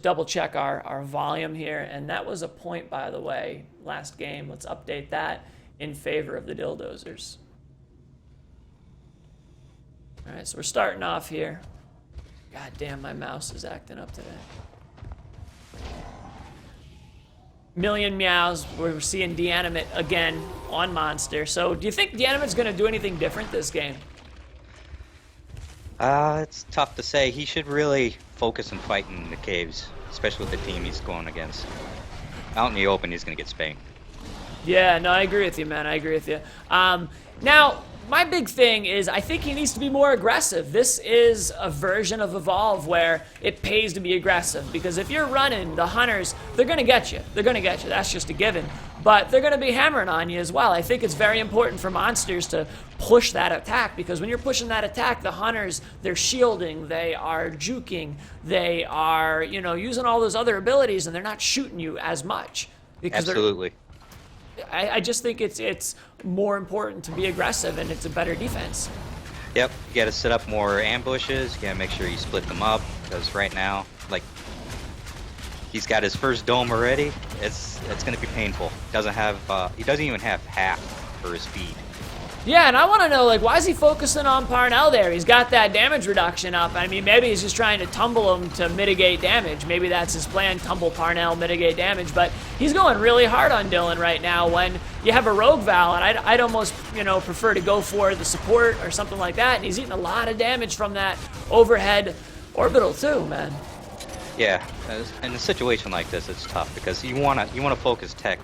double check our volume here, and that was a point, by the way, last game. Let's update that in favor of the Dildozers. All right, so we're starting off here. God damn, my mouse is acting up today. Million meows. We're seeing Deanimate again on Monster. So do you think Deanimate's going to do anything different this game? It's tough to say. He should really focus on fighting in the caves, especially with the team he's going against. Out in the open, he's going to get spanked. Yeah, no, I agree with you, man. I agree with you. Now, my big thing is I think he needs to be more aggressive. This is a version of Evolve where it pays to be aggressive, because if you're running the Hunters, they're going to get you. They're going to get you. That's just a given. But they're going to be hammering on you as well. I think it's very important for Monsters to push that attack, because when you're pushing that attack, the Hunters, they're shielding, they are juking, they are, you know, using all those other abilities, and they're not shooting you as much. Because Absolutely. I just think it's more important to be aggressive, and it's a better defense. Yep, you got to set up more ambushes. You got to make sure you split them up, because right now, like, he's got his first dome already. It's going to be painful. He doesn't even have half for his speed. Yeah, and I want to know, like, why is he focusing on Parnell there? He's got that damage reduction up. I mean, maybe he's just trying to tumble him to mitigate damage. Maybe that's his plan, tumble Parnell, mitigate damage. But he's going really hard on Dylan right now when you have a Rogue Val, and I'd almost, you know, prefer to go for the support or something like that. And he's eating a lot of damage from that overhead orbital too, man. Yeah, in a situation like this, it's tough because you wanna focus tech,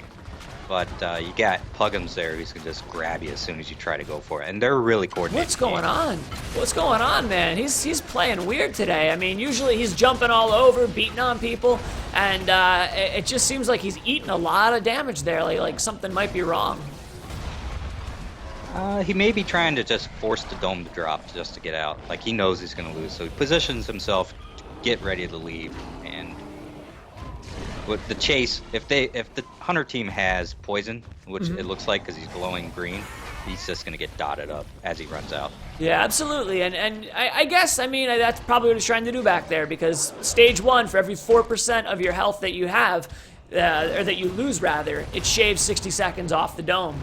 but you got Puggums there who's gonna just grab you as soon as you try to go for it, and they're really coordinated. What's going on? What's going on, man? He's playing weird today. I mean, usually he's jumping all over, beating on people, and it just seems like he's eating a lot of damage there. Like something might be wrong. He may be trying to just force the dome to drop just to get out. Like, he knows he's gonna lose, so he positions himself, get ready to leave, and with the chase, if the Hunter team has poison, which it looks like because he's glowing green, he's just gonna get dotted up as he runs out. Yeah, absolutely, and I guess, I mean, that's probably what he's trying to do back there, because stage 1, for every 4% of your health that you have, or that you lose rather, it shaves 60 seconds off the dome.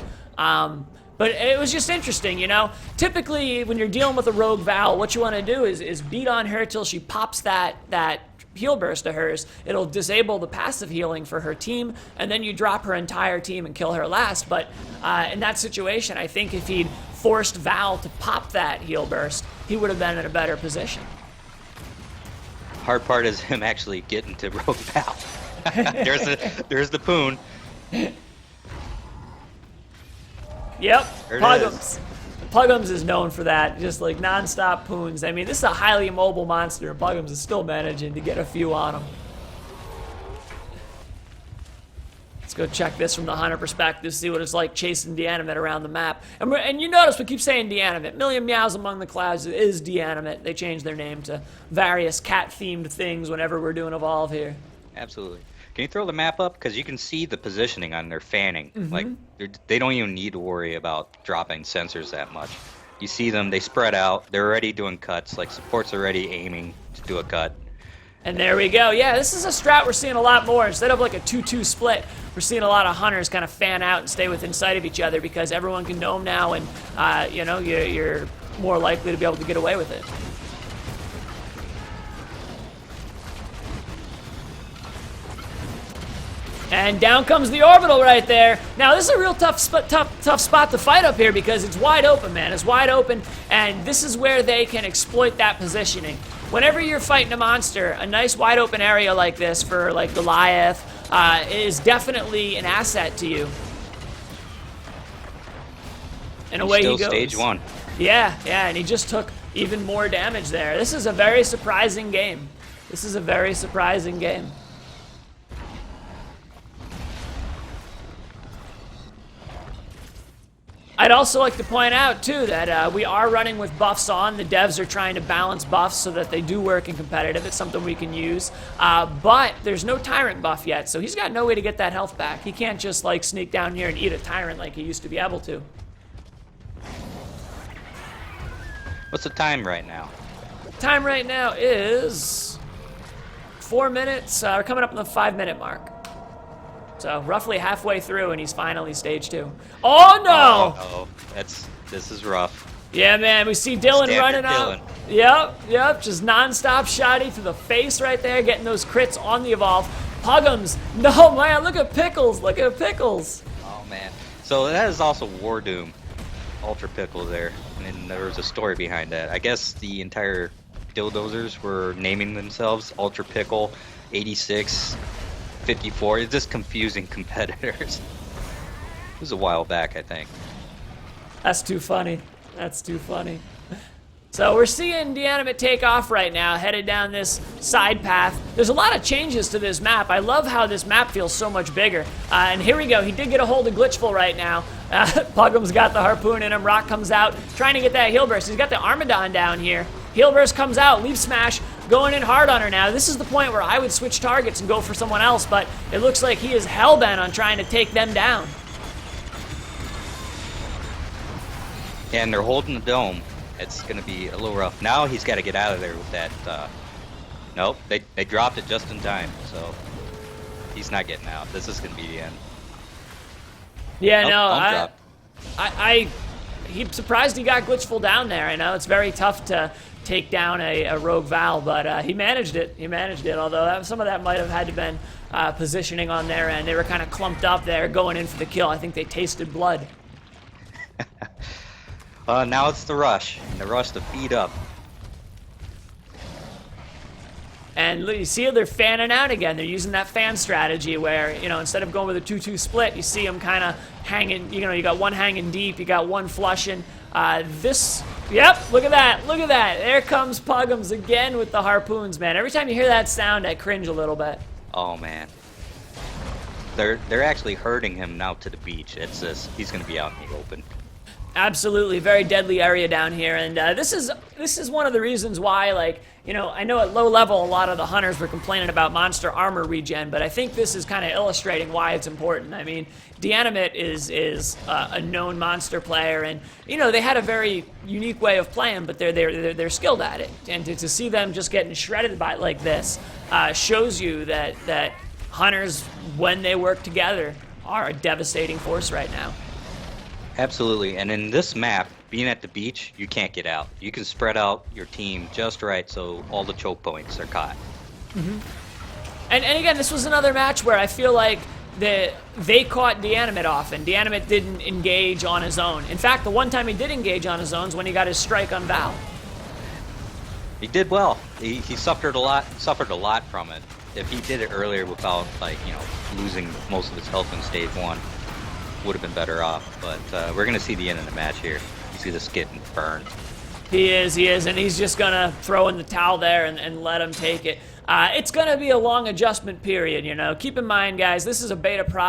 But it was just interesting, you know? Typically, when you're dealing with a Rogue Val, what you want to do is beat on her till she pops that heal burst of hers. It'll disable the passive healing for her team, and then you drop her entire team and kill her last. But in that situation, I think if he'd forced Val to pop that heal burst, he would have been in a better position. Hard part is him actually getting to Rogue Val. there's the Poon. Yep, Puggums. Puggums is known for that, just like non-stop poons. I mean, this is a highly mobile monster, and Puggums is still managing to get a few on him. Let's go check this from the Hunter perspective, see what it's like chasing Deanimate around the map. And you notice we keep saying Deanimate. Million Meows Among the Clouds is Deanimate. They changed their name to various cat-themed things whenever we're doing Evolve here. Absolutely. Can you throw the map up? Because you can see the positioning on their fanning. Like, they don't even need to worry about dropping sensors that much. You see them, they spread out, they're already doing cuts, like support's already aiming to do a cut. And there we go. Yeah, this is a strat we're seeing a lot more. Instead of like a 2-2 split, we're seeing a lot of Hunters kind of fan out and stay within sight of each other, because everyone can dome now, and you know, you're more likely to be able to get away with it. And down comes the orbital right there. Now, this is a real tough spot to fight up here, because it's wide open, man. It's wide open, and this is where they can exploit that positioning. Whenever you're fighting a monster, a nice wide open area like this for like Goliath is definitely an asset to you. And away he goes. Stage 1. Yeah, and he just took even more damage there. This is a very surprising game. This is a very surprising game. I'd also like to point out, too, that we are running with buffs on. The devs are trying to balance buffs so that they do work in competitive. It's something we can use. But there's no Tyrant buff yet, so he's got no way to get that health back. He can't just, like, sneak down here and eat a Tyrant like he used to be able to. What's the time right now? Time right now is 4 minutes. We're coming up on the 5-minute mark. So roughly halfway through, and he's finally stage 2. Oh no! Oh, this is rough. Yeah, man, we see Dylan Standard running Dylan. up. Yep, just non-stop shotty through the face right there, getting those crits on the evolve. Puggums, no man, look at Pickles, Oh man. So that is also War Doom, Ultra Pickle there, and there was a story behind that. I guess the entire Dildozers were naming themselves Ultra Pickle, 86, 54. It's just confusing competitors. It was a while back, I think. That's too funny. So we're seeing Deanimate take off right now, headed down this side path. There's a lot of changes to this map. I love how this map feels so much bigger. And here we go. He did get a hold of Glitchful right now. Puggum's got the harpoon in him. Rock comes out, trying to get that heal burst. He's got the Armadon down here. Heal burst comes out. Leaf smash going in hard on her now. This is the point where I would switch targets and go for someone else, but it looks like he is hellbent on trying to take them down. And they're holding the dome. It's going to be a little rough. Now he's got to get out of there with that. Nope, they dropped it just in time, so he's not getting out. This is going to be the end. Yeah, Nope, no, he's surprised he got Glitchful down there. I know it's very tough to take down a rogue Val, but he managed it. Although some of that might have had to been positioning on their end. They were kind of clumped up there, going in for the kill. I think they tasted blood. Now it's the rush to feed up. And you see they're fanning out again. They're using that fan strategy where, you know, instead of going with a 2-2 split, you see them kind of hanging, you know, you got one hanging deep, you got one flushing. Yep, look at that. There comes Puggums again with the harpoons, man. Every time you hear that sound, I cringe a little bit. Oh man. They're actually herding him now to the beach. It's this, he's going to be out in the open. Absolutely, very deadly area down here, and this is one of the reasons why, like, you know, I know at low level a lot of the hunters were complaining about monster armor regen, but I think this is kind of illustrating why it's important. I mean, Deanimate is a known monster player, and you know they had a very unique way of playing, but they're skilled at it, and to see them just getting shredded by it like this shows you that hunters, when they work together, are a devastating force right now. Absolutely, and in this map, being at the beach, you can't get out. You can spread out your team just right so all the choke points are caught. Mm-hmm. And again, this was another match where I feel like they caught Deanimate often. Deanimate didn't engage on his own. In fact, the one time he did engage on his own is when he got his strike on Val. He did well. He suffered a lot from it. If he did it earlier without, like, you know, losing most of his health in stage 1, would have been better off, but we're gonna see the end of the match here. You see this getting burned. He is, and he's just gonna throw in the towel there and let him take it. It's gonna be a long adjustment period, you know. Keep in mind, guys, this is a beta project.